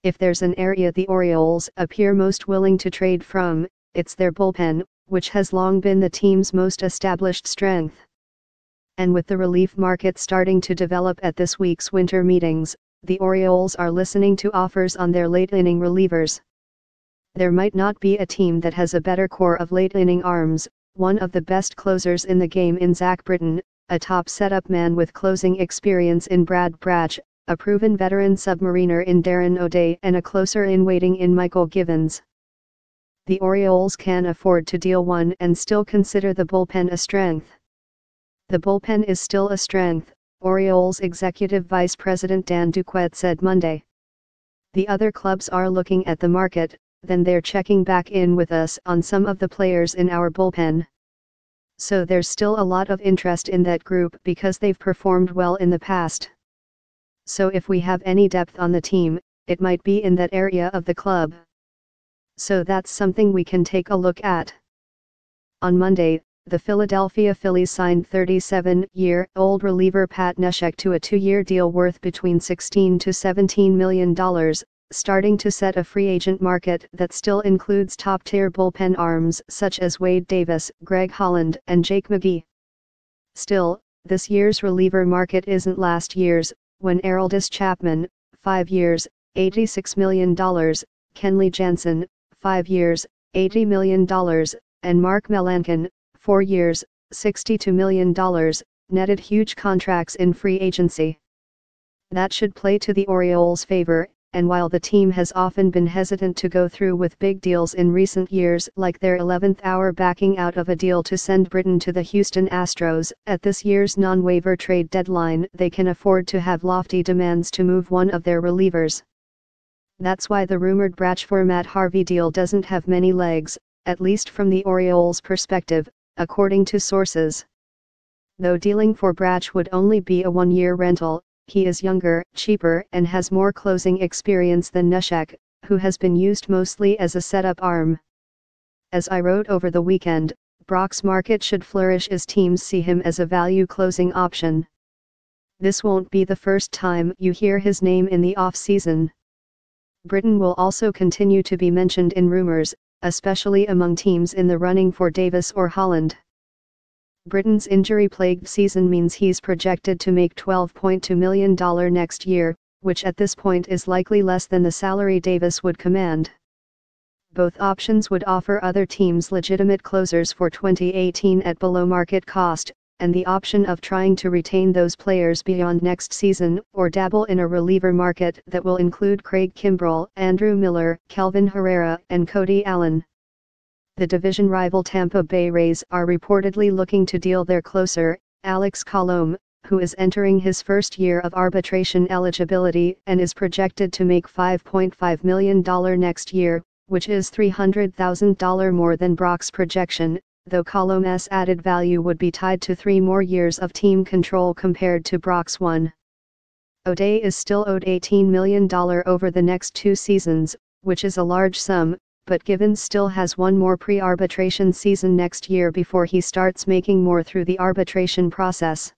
If there's an area the Orioles appear most willing to trade from, it's their bullpen, which has long been the team's most established strength. And with the relief market starting to develop at this week's winter meetings, the Orioles are listening to offers on their late-inning relievers. There might not be a team that has a better core of late-inning arms, one of the best closers in the game in Zach Britton, a top setup man with closing experience in Brad Brach, a proven veteran submariner in Darren O'Day, and a closer in waiting in Michael Givens. The Orioles can afford to deal one and still consider the bullpen a strength. The bullpen is still a strength, Orioles Executive Vice President Dan Duquette said Monday. The other clubs are looking at the market, then they're checking back in with us on some of the players in our bullpen. So there's still a lot of interest in that group because they've performed well in the past. So if we have any depth on the team, it might be in that area of the club. So that's something we can take a look at. On Monday, the Philadelphia Phillies signed 37-year-old reliever Pat Neshek to a 2-year deal worth between $16 to $17 million, starting to set a free agent market that still includes top-tier bullpen arms such as Wade Davis, Greg Holland, and Jake McGee. Still, this year's reliever market isn't last year's, when Aroldis Chapman, 5 years, $86 million, Kenley Jansen, 5 years, $80 million, and Mark Melancon, 4 years, $62 million, netted huge contracts in free agency. That should play to the Orioles' favor, and while the team has often been hesitant to go through with big deals in recent years, like their 11th hour backing out of a deal to send Britton to the Houston Astros at this year's non-waiver trade deadline, they can afford to have lofty demands to move one of their relievers. That's why the rumored Brach for Matt Harvey deal doesn't have many legs, at least from the Orioles' perspective, according to sources. Though dealing for Brach would only be a 1-year rental, he is younger, cheaper, and has more closing experience than Neshek, who has been used mostly as a setup arm. As I wrote over the weekend, Brach's market should flourish as teams see him as a value closing option. This won't be the first time you hear his name in the off-season. Britton will also continue to be mentioned in rumors, especially among teams in the running for Davis or Holland. Britton's injury-plagued season means he's projected to make $12.2 million next year, which at this point is likely less than the salary Davis would command. Both options would offer other teams legitimate closers for 2018 at below market cost, and the option of trying to retain those players beyond next season, or dabble in a reliever market that will include Craig Kimbrell, Andrew Miller, Kelvin Herrera, and Cody Allen. The division rival Tampa Bay Rays are reportedly looking to deal their closer, Alex Colomé, who is entering his first year of arbitration eligibility and is projected to make $5.5 million next year, which is $300,000 more than Brach's projection, though Colomé's added value would be tied to 3 more years of team control compared to Brach's 1. O'Day is still owed $18 million over the next 2 seasons, which is a large sum, but Givens still has 1 more pre-arbitration season next year before he starts making more through the arbitration process.